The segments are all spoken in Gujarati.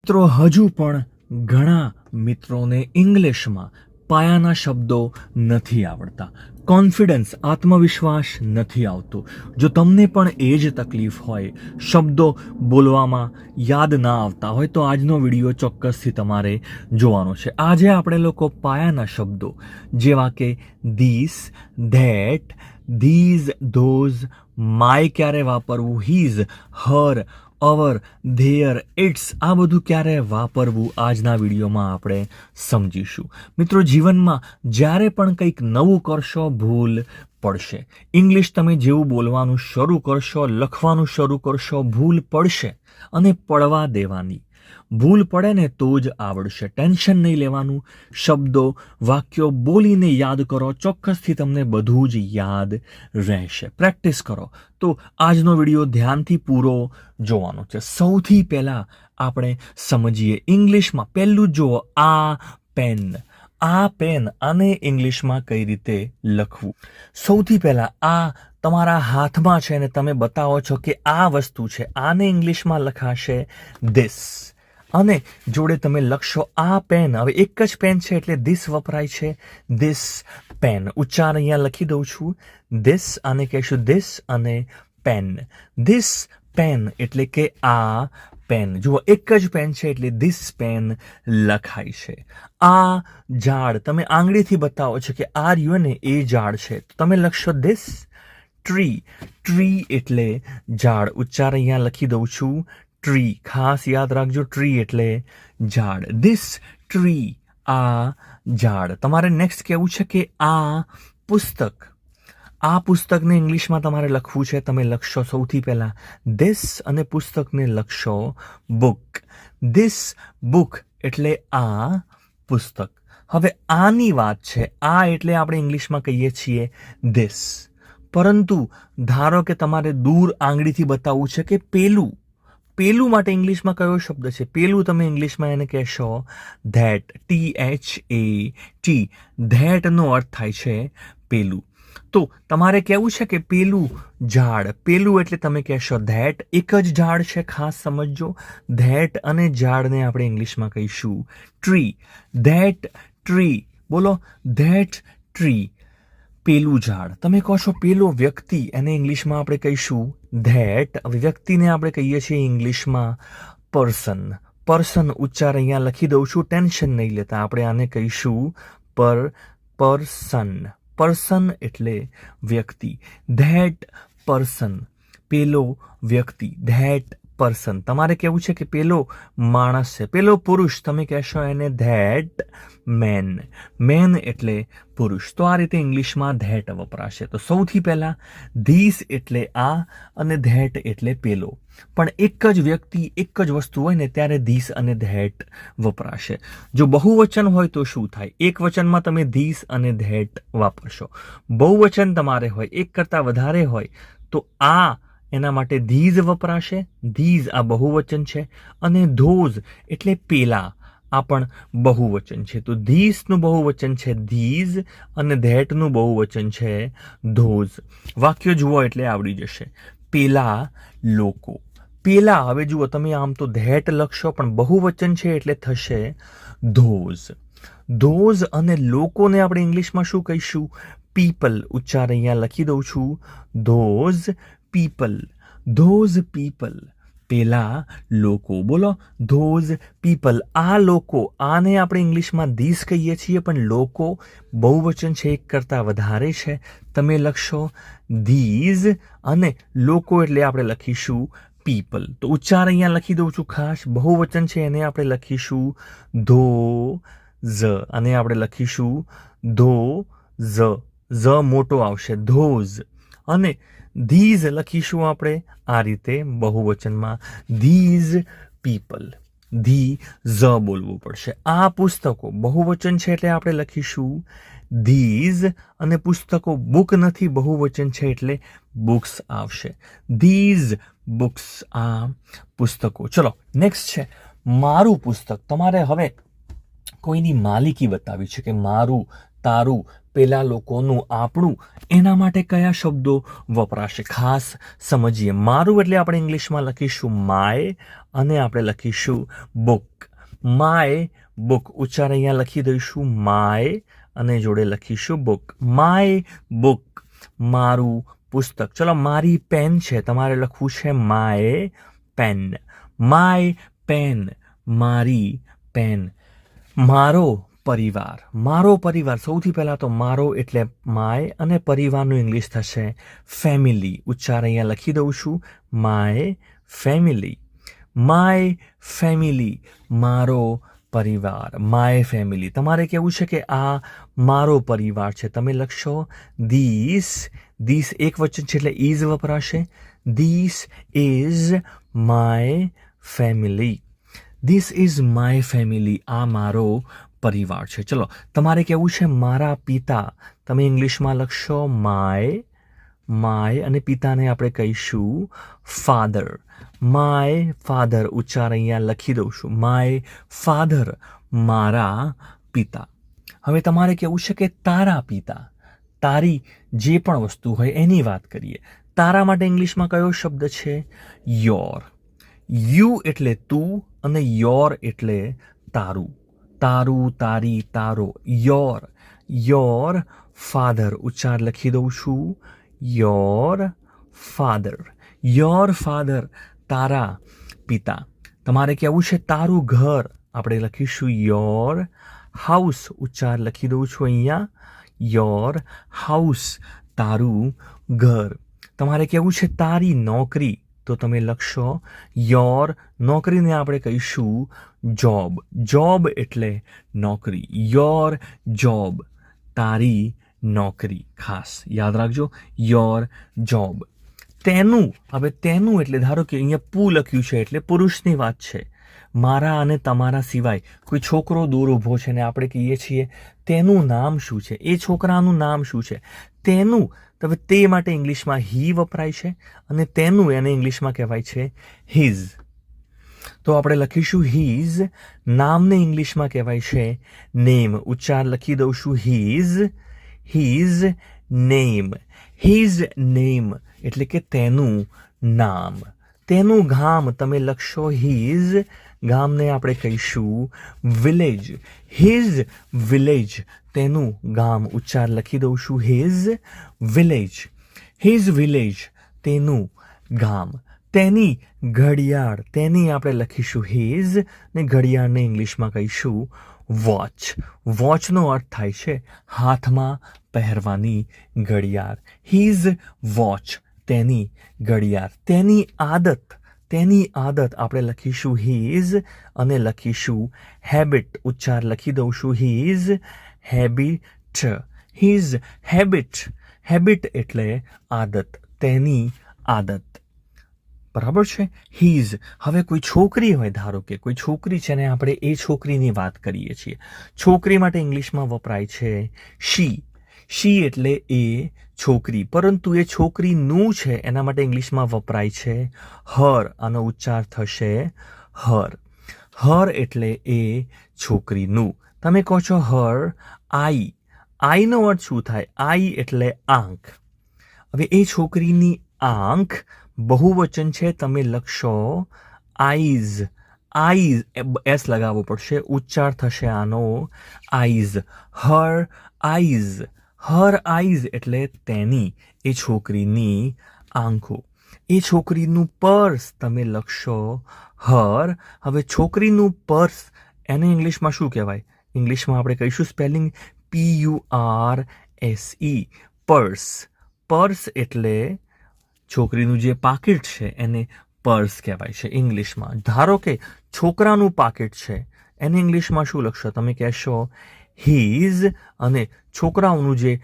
મિત્રો હજુ પણ ઘણા મિત્રોને ઇંગ્લિશમાં પાયાના શબ્દો નથી આવડતા, કોન્ફિડન્સ આત્મવિશ્વાસ નથી આવતો. જો તમને પણ એ જ તકલીફ હોય, શબ્દો બોલવામાં યાદ ના આવતા હોય, તો આજનો વિડીયો ચોક્કસથી તમારે જોવાનો છે. આજે આપણે લોકો પાયાના શબ્દો જેવા કે this, that, these, those, my ક્યારે વાપરવું, his, her, our, their, its, આ બધું ક્યારે વાપરવું આજના વિડીયોમાં આપણે સમજીશું. મિત્રો, જીવનમાં જ્યારે પણ કંઈક નવું કરશો ભૂલ પડશે. ઇંગ્લિશ તમે જેવું બોલવાનું શરૂ કરશો, લખવાનું શરૂ કરશો, ભૂલ પડશે અને પડવા દેવાની. ભૂલ પડે ને તો જ આવડશે. ટેન્શન નહીં લેવાનું. શબ્દો, વાક્યો બોલીને યાદ કરો, ચોક્કસથી તમને બધું જ યાદ રહેશે. પ્રેક્ટિસ કરો. તો આજનો વિડીયો ધ્યાનથી પૂરો જોવાનો છે. સૌથી પહેલાં આપણે સમજીએ ઇંગ્લિશમાં. પહેલું જુઓ, આ પેન. આ પેન, આને ઇંગ્લિશમાં કઈ રીતે લખવું? સૌથી પહેલાં આ તમારા હાથમાં છે ને તમે બતાવો છો કે આ વસ્તુ છે. આને ઇંગ્લિશમાં લખાશે ધીસ. અને જોડે તમે લખશો આ પેન. હવે એક જ પેન છે એટલે ધીસ વપરાય છે, ધીસ પેન. ઉચ્ચાર અહીંયા લખી દઉં છું, ધીસ. આને કહેશું ધીસ અને પેન. ધીસ પેન એટલે કે આ પેન. જુઓ, એક જ પેન છે એટલે ધીસ પેન લખાય છે. આ ઝાડ, તમે આંગળીથી બતાવો છો કે આ રહ્યું ને એ ઝાડ છે, તો તમે લખશો ધીસ ટ્રી. ટ્રી એટલે ઝાડ. ઉચ્ચાર અહીંયા લખી દઉં છું, ટ્રી. ખાસ યાદ રાખજો, ટ્રી એટલે ઝાડ. ધીસ ટ્રી, આ ઝાડ. તમારે નેક્સ્ટ કહેવું છે કે આ પુસ્તક. આ પુસ્તકને ઇંગ્લિશમાં તમારે લખવું છે. તમે લખશો સૌથી પહેલાં ધીસ અને પુસ્તકને લખશો બુક. ધીસ બુક એટલે આ પુસ્તક. હવે આની વાત છે. આ એટલે આપણે ઇંગ્લિશમાં કહીએ છીએ ધીસ. પરંતુ ધારો કે તમારે દૂર આંગળીથી બતાવવું છે કે પેલું. પેલું માટે ઇંગ્લિશમાં કયો શબ્દ છે? પેલું તમે ઇંગ્લિશમાં એને કહેશો ધેટ. THAT. ધેટનો અર્થ થાય છે પેલું. તો તમારે કહેવું છે કે પેલું ઝાડ. પેલું એટલે તમે કહેશો ધેટ. એક જ ઝાડ છે, ખાસ સમજજો. ધેટ અને ઝાડને આપણે ઇંગ્લિશમાં કહીશું ટ્રી. That tree. બોલો, ધેટ ટ્રી. પેલું ઝાડ. તમે કહો છો પેલો વ્યક્તિ, એને ઇંગ્લિશમાં આપણે કહીશું ધેટ. વ્યક્તિને આપણે કહીએ છીએ ઇંગ્લિશમાં પર્સન. પર્સન ઉચ્ચાર અહીંયા લખી દઉં છું, ટેન્શન નહીં લેતા. આપણે આને કહીશું પર્સન. પર્સન એટલે વ્યક્તિ. ધેટ પર્સન, પેલો વ્યક્તિ. That person. તમારે કહેવું છે કે પેલો માણસ છે, પેલો પુરુષ, તમે કહેશો એને ધેટ મેન. મેન એટલે પુરુષ. તો આ રીતે ઇંગ્લિશમાં ધેટ વપરાશે. તો સૌથી પહેલાં ધીસ એટલે આ અને ધેટ એટલે પેલો. પણ એક જ વ્યક્તિ, એક જ વસ્તુ હોય ને ત્યારે ધીસ અને ધેટ વપરાશે. જો બહુવચન હોય તો શું થાય? એક વચનમાં તમે ધીસ અને ધેટ વાપરશો. બહુવચન તમારે હોય, એક કરતાં વધારે હોય, તો આ એના માટે ધીઝ વપરાશે. ધીઝ આ બહુવચન છે. અને ધોઝ એટલે પેલા, આ પણ બહુવચન છે. તો ધીસનું બહુવચન છે ધીઝ અને ધેટનું બહુવચન છે ધોઝ. વાક્ય જુઓ એટલે આવડી જશે. પેલા લોકો. પેલા. હવે જુઓ, તમે આમ તો ધેટ લખશો પણ બહુવચન છે એટલે થશે ધોઝ. ધોઝ અને લોકોને આપણે ઇંગ્લિશમાં શું કહીશું? પીપલ. ઉચ્ચાર અહીંયા લખી દઉં છું, ધોઝ પીપલ. Those people. પેલા લોકો. બોલો, ધોઝ પીપલ. આ લોકો. આને આપણે ઇંગ્લિશમાં ધીસ કહીએ છીએ, પણ લોકો બહુવચન છે, એક કરતાં વધારે છે. તમે લખશો ધીઝ અને લોકો એટલે આપણે લખીશું પીપલ. તો ઉચ્ચાર અહીંયા લખી દઉં છું ખાસ. બહુવચન છે એને આપણે લખીશું ધોઝ અને આપણે લખીશું ધોઝ. ઝ મોટો આવશે, ધોઝ. અને ધીઝ લખીશું આપણે આ રીતે બહુવચનમાં, ધીઝ પીપલ. ઝ બોલવું પડશે. આ પુસ્તકો. બહુવચન છે એટલે આપણે લખીશું ધીઝ અને પુસ્તકો. બુક નથી, બહુવચન છે એટલે બુક્સ આવશે. ધીઝ બુક્સ, આ પુસ્તકો. ચલો નેક્સ્ટ છે મારું પુસ્તક. તમારે હવે કોઈની માલિકી બતાવી છે કે મારું, તારું. પેલા લોકોનું, આપણું, એના માટે કયા શબ્દો વપરાશે ખાસ સમજીએ. મારું એટલે આપણે ઇંગ્લિશમાં લખીશું માય અને આપણે લખીશું બુક. માય બુક ઉચ્ચાર અહીંયા લખી દઈશું માય અને જોડે લખીશું બુક. માય બુક મારું પુસ્તક. ચલો મારી પેન છે, તમારે લખવું છે માય પેન. માય પેન મારી પેન. મારો પરિવાર. મારો પરિવાર સૌથી પહેલા તો મારો એટલે માય અને પરિવારનું ઇંગ્લિશ થશે ફેમિલી. ઉચ્ચાર અહીંયા લખી દઉં છું માય ફેમિલી. માય ફેમિલી મારો પરિવાર. My family. તમારે કહેવું છે કે આ મારો પરિવાર છે, તમે લખશો ધીસ. ધીસ એક વચન છે એટલે ઇઝ વપરાશે. This is my family. This is my family. આ મારો પરિવાર છે. ચલો તમારે કહેવું છે મારા પિતા, તમે ઇંગ્લિશમાં લખશો માય. માય અને પિતાને આપણે કહીશું ફાધર. માય ફાધર ઉચ્ચાર અહીંયા લખી દઉં છું માય ફાધર મારા પિતા. હવે તમારે કહેવું છે કે તારા પિતા. તારી જે પણ વસ્તુ હોય એની વાત કરીએ. તારા માટે ઇંગ્લિશમાં કયો શબ્દ છે? યોર. યુ એટલે તું અને યોર એટલે તારું. તારું, તારી, તારો. યોર. યોર ફાધર ઉચ્ચાર લખી દઉં છું યોર ફાધર. યોર ફાધર તારા પિતા. તમારે કહેવું છે તારું ઘર, આપણે લખીશું યોર હાઉસ. ઉચ્ચાર લખી દઉં છું અહીંયા યોર હાઉસ તારું ઘર. તમારે કહેવું છે તારી નોકરી, તો તમે લખશો યોર નોકરીને આપણે કહીશું જોબ. જોબ એટલે નોકરી. યોર જોબ તારી નોકરી. ખાસ યાદ રાખજો યોર જોબ. તેનું. હવે તેનું એટલે ધારો કે અહીંયા પુ લખ્યું છે એટલે પુરુષની વાત છે. મારા અને તમારા સિવાય કોઈ છોકરો દૂર ઊભો છે ને આપણે કહીએ છીએ તેનું નામ શું છે, એ છોકરાનું નામ શું છે? તેનું. હવે તે માટે ઇંગ્લિશમાં હી વપરાય છે અને તેનું એને ઇંગ્લિશમાં કહેવાય છે હિઝ. તો આપણે લખીશું હિઝ. નામને ઇંગ્લિશમાં કહેવાય છે નેમ. ઉચ્ચાર લખી દઉં છું his. His name. His name એટલે કે તેનું નામ. તેનું ગામ તમે લખશો હિઝ. ગામને આપણે કહીશું વિલેજ. હિઝ વિલેજ તેનું ગામ. ઉચ્ચાર લખી દઉં છું હિઝ વિલેજ. હિઝ વિલેજ તેનું ગામ. તેની ઘડિયાળ. તેની આપણે લખીશું હિઝ ને ઘડિયાળને ઇંગ્લિશમાં કહીશું વોચ. વોચનો અર્થ થાય છે હાથમાં પહેરવાની ઘડિયાળ. હિઝ વોચ તેની ઘડિયાળ. તેની આદત. તેની આદત આપણે લખીશું હિઝ અને લખીશું હેબિટ. ઉચ્ચાર લખી દઉં છું his habit. His habit. Habit એટલે આદત. તેની આદત. બરાબર છે હિઝ. હવે કોઈ છોકરી હોય, ધારો કે કોઈ છોકરી છે ને આપણે એ છોકરીની વાત કરીએ છીએ. છોકરી માટે ઇંગ્લિશમાં વપરાય છે શી. શી એટલે એ છોકરી, પરંતુ એ છોકરીનું છે એના માટે ઇંગ્લિશમાં વપરાય છે હર. આનો ઉચ્ચાર થશે હર. હર એટલે એ છોકરીનું. તમે કહો છો હર આઈ. આઈનો અર્થ શું થાય? આઈ એટલે આંખ. હવે એ છોકરીની આંખ બહુવચન છે, તમે લખશો આઈઝ. આઈઝ એસ લગાવવો પડશે. ઉચ્ચાર થશે આનો eyes. Her eyes. Her eyes એટલે તેની, એ છોકરીની આંખો. એ છોકરીનું પર્સ તમે લખશો હર. હવે છોકરીનું પર્સ એને ઇંગ્લિશમાં શું કહેવાય? ઇંગ્લિશમાં આપણે કહીશું સ્પેલિંગ PURSE પર્સ. પર્સ એટલે છોકરીનું જે પાકીટ છે એને પર્સ કહેવાય છે ઇંગ્લિશમાં. ધારો કે છોકરાનું પાકીટ છે એને ઇંગ્લિશમાં શું લખશો? તમે કહેશો હીઝ. અને છોકરાઓનું જે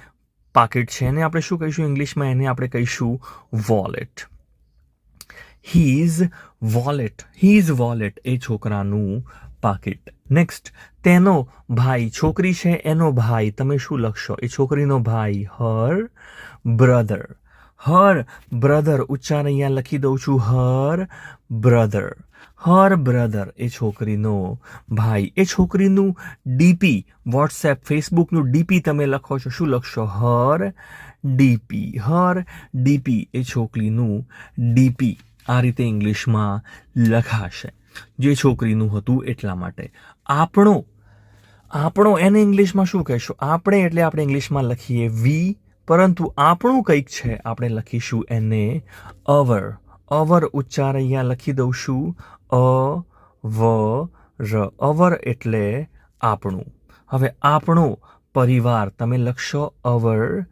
પાકીટ છે એને આપણે શું કહીશું ઇંગ્લિશમાં? એને આપણે કહીશું wallet. His wallet. His wallet એ છોકરાનું પાકીટ. નેક્સ્ટ તેનો ભાઈ. છોકરી છે એનો ભાઈ, તમે શું લખશો? એ છોકરીનો ભાઈ હર બ્રધર. હર બ્રધર. ઉચ્ચાર અહીંયા લખી દઉં છું હર બ્રધર. હર બ્રધર એ છોકરીનો ભાઈ, એ છોકરીનું ડીપી, વોટ્સએપ ફેસબુકનું ડીપી તમે લખો છો, શું લખશો? હર ડીપી. હર ડીપી એ છોકરીનું ડીપી આ રીતે ઇંગ્લિશમાં લખાશે, જે છોકરીનું હતું એટલા માટે. આપણો એને ઇંગ્લિશમાં શું કહેશો? આપણે એટલે આપણે ઇંગ્લિશમાં લખીએ વી, પરંતુ આપણું કંઈક છે આપણે લખીશું એને અવર. અવર ઉચ્ચાર અહીંયા લખી દઉં છું, અ-વ-ર. અવર એટલે આપણું. હવે આપણો પરિવાર તમે લખશો અવર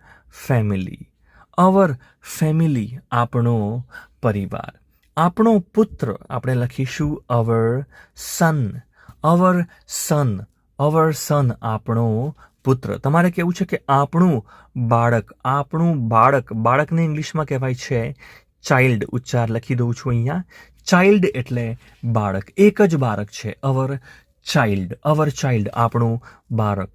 ફેમિલી. અવર ફેમિલી આપણો પરિવાર. આપણો પુત્ર આપણે લખીશું અવર સન. અવર સન. અવર સન આપણો પુત્ર. તમારે કેવું છે કે આપણું બાળક. આપણું બાળક. બાળકને ઇંગ્લિશમાં કહેવાય છે ચાઇલ્ડ. ઉચ્ચાર લખી દઉં છું અહીંયા. ચાઇલ્ડ એટલે બાળક. એક જ બાળક છે, અવર ચાઇલ્ડ. અવર ચાઇલ્ડ આપણું બાળક.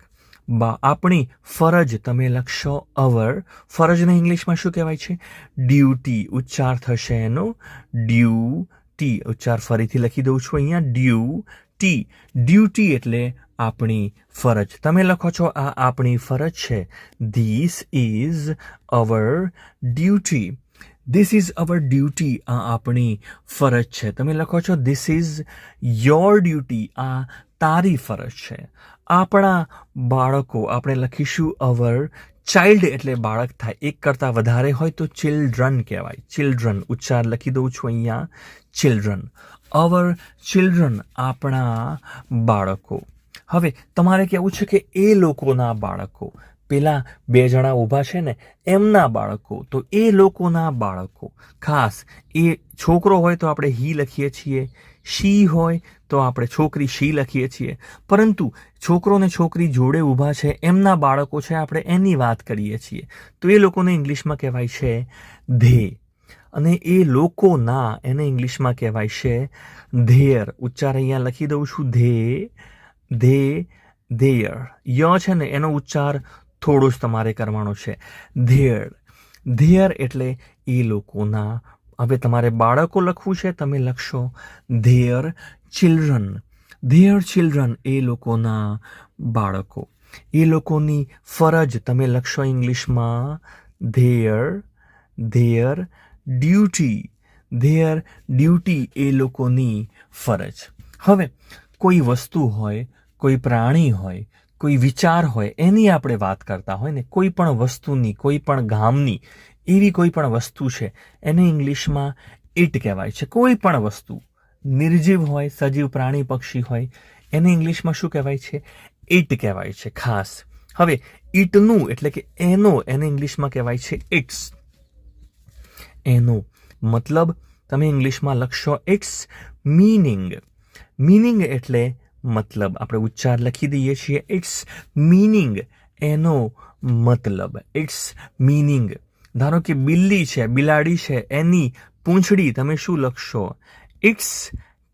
આપણી ફરજ તમે લખશો અવર. ફરજને ઇંગ્લિશમાં શું કહેવાય છે? ડ્યુટી. ઉચ્ચાર થશે એનો ડ્યુટી. ઉચ્ચાર ફરીથી લખી દઉં છું અહીંયા, ડ્યુટી. ડ્યુટી એટલે આપણી ફરજ. તમે લખો છો આ આપણી ફરજ છે. This is our duty. This is our duty. આ આપણી ફરજ છે. તમે લખો છો ધીસ ઇઝ યોર ડ્યુટી. આ તારી ફરજ છે. આપણા બાળકો આપણે લખીશું અવર ચાઇલ્ડ એટલે બાળક થાય. એક કરતાં વધારે હોય તો ચિલ્ડ્રન કહેવાય. ચિલ્ડ્રન. ઉચ્ચાર લખી દઉં છું અહીંયા, ચિલ્ડ્રન. અવર ચિલ્ડ્રન આપણા બાળકો. હવે તમારે કહેવું છે કે એ લોકોના બાળકો. પેલા બે જણા ઊભા છે ને એમના બાળકો, તો એ લોકોના બાળકો. ખાસ એ છોકરો હોય તો આપણે હી લખીએ છીએ, શી હોય તો આપણે છોકરી શી લખીએ છીએ, પરંતુ છોકરો ને છોકરી જોડે ઊભા છે એમના બાળકો છે, આપણે એની વાત કરીએ છીએ, તો એ લોકોને ઇંગ્લિશમાં કહેવાય છે ધે. અને એ લોકોના એને ઇંગ્લિશમાં કહેવાય છે ધેર. ઉચ્ચાર અહીંયા લખી દઉં છું ધે, ધે, ધેયર. ય છે ને એનો ઉચ્ચાર થોડો જ તમારે કરવાનો છે, ધેર. ધેર એટલે એ લોકોના. હવે તમારે બાળકો લખવું છે, તમે લખશો ધેર ચિલ્ડ્રન. ધેર ચિલ્ડ્રન એ લોકોના બાળકો. એ લોકોની ફરજ તમે લખશો ઇંગ્લિશમાં their, their duty. Their duty એ લોકોની ફરજ. હવે કોઈ વસ્તુ હોય, કોઈ પ્રાણી હોય, કોઈ વિચાર હોય, એની આપણે વાત કરતા હોય ને, કોઈ પણ વસ્તુની, કોઈ પણ ગામની એવી કોઈ પણ વસ્તુ છે, એને ઇંગ્લિશમાં ઇટ કહેવાય છે. કોઈ પણ વસ્તુ નિર્જીવ હોય, સજીવ પ્રાણી પક્ષી હોય, એને ઇંગ્લિશમાં શું કહેવાય છે? ઇટ કહેવાય છે ખાસ. હવે ઇટનું એટલે કે એનો, એને ઇંગ્લિશમાં કહેવાય છે ઇટ્સ. એનો મતલબ તમે ઇંગ્લિશમાં લખશો ઇટ્સ મીનિંગ. મીનિંગ એટલે મતલબ. આપણે ઉચ્ચાર લખી દઈએ છીએ ઇટ્સ મીનિંગ. એનો મતલબ ઇટ્સ મીનિંગ. ધારો કે બિલ્લી છે, બિલાડી છે, એની પૂંછડી તમે શું લખશો? It's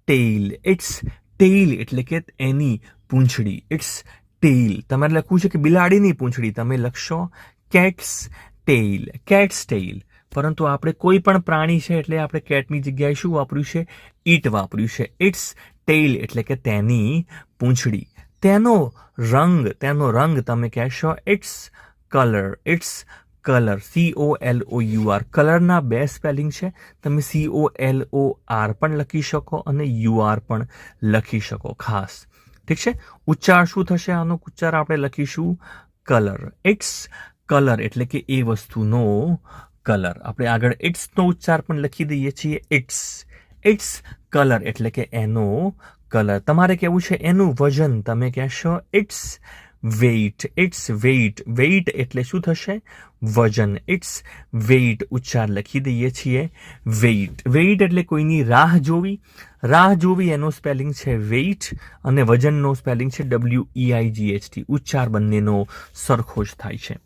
tail. ઇટ્સ ટેઇલ એટલે કે એની પૂંછડી. It's tail. તમારે લખવું છે કે બિલાડીની પૂંછડી, તમે લખશો કેટ્સ ટેઇલ. Cats tail. પરંતુ આપણે કોઈ પણ પ્રાણી છે એટલે આપણે કેટની જગ્યાએ શું વાપર્યું છે? ઇટ વાપર્યું છે. ઇટ્સ ટેઇલ એટલે કે તેની પૂંછડી. તેનો રંગ. તેનો રંગ તમે કહેશો it's colour. It's colour. COLOUR. કલરના બે સ્પેલિંગ છે. તમે COLOR પણ લખી શકો અને UR પણ લખી શકો ખાસ. ઠીક છે. ઉચ્ચાર શું થશે આનો? ઉચ્ચાર આપણે લખીશું કલર. ઇટ્સ કલર એટલે કે એ વસ્તુનો કલર. આપણે આગળ ઇટ્સનો ઉચ્ચાર પણ લખી દઈએ છીએ ઇટ્સ. ઇટ્સ કલર એટલે કે એનો કલર. તમારે કેવું છે એનું વજન, તમે કહેશો it's weight. It's weight. Weight એટલે શું થશે? વજન. It's weight. ઉચ્ચાર લખી દઈએ છીએ વેઇટ. વેઇટ એટલે કોઈની રાહ જોવી. રાહ જોવી એનો સ્પેલિંગ છે વેઇટ અને વજનનો સ્પેલિંગ છે WEIGHT. ઉચ્ચાર બંનેનો સરખો જ થાય છે.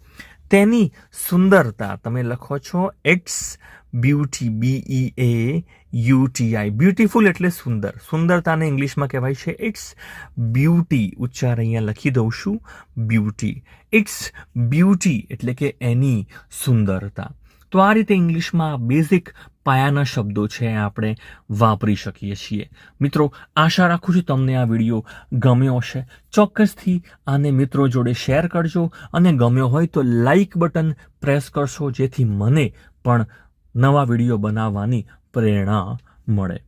તેની સુંદરતા તમે લખો છો ઇટ્સ બ્યુટી. BEAUTI. બ્યુટીફુલ એટલે સુંદર. સુંદરતાને ઇંગ્લિશમાં કહેવાય છે ઇટ્સ બ્યુટી. ઉચ્ચાર અહીંયા લખી દઉં છું બ્યુટી. ઇટ્સ બ્યુટી એટલે કે એની સુંદરતા. તો આ રીતે ઇંગ્લિશમાં બેઝિક પાયાના શબ્દો છે એ આપણે વાપરી શકીએ છીએ. મિત્રો, આશા રાખું છું તમને આ વિડીયો ગમ્યો હશે. ચોક્કસથી આને મિત્રો જોડે શેર કરજો અને ગમ્યો હોય તો લાઈક બટન પ્રેસ કરશો, જેથી મને પણ નવા વિડીયો બનાવવાની પ્રેરણા મળે.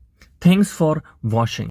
Thanks for watching.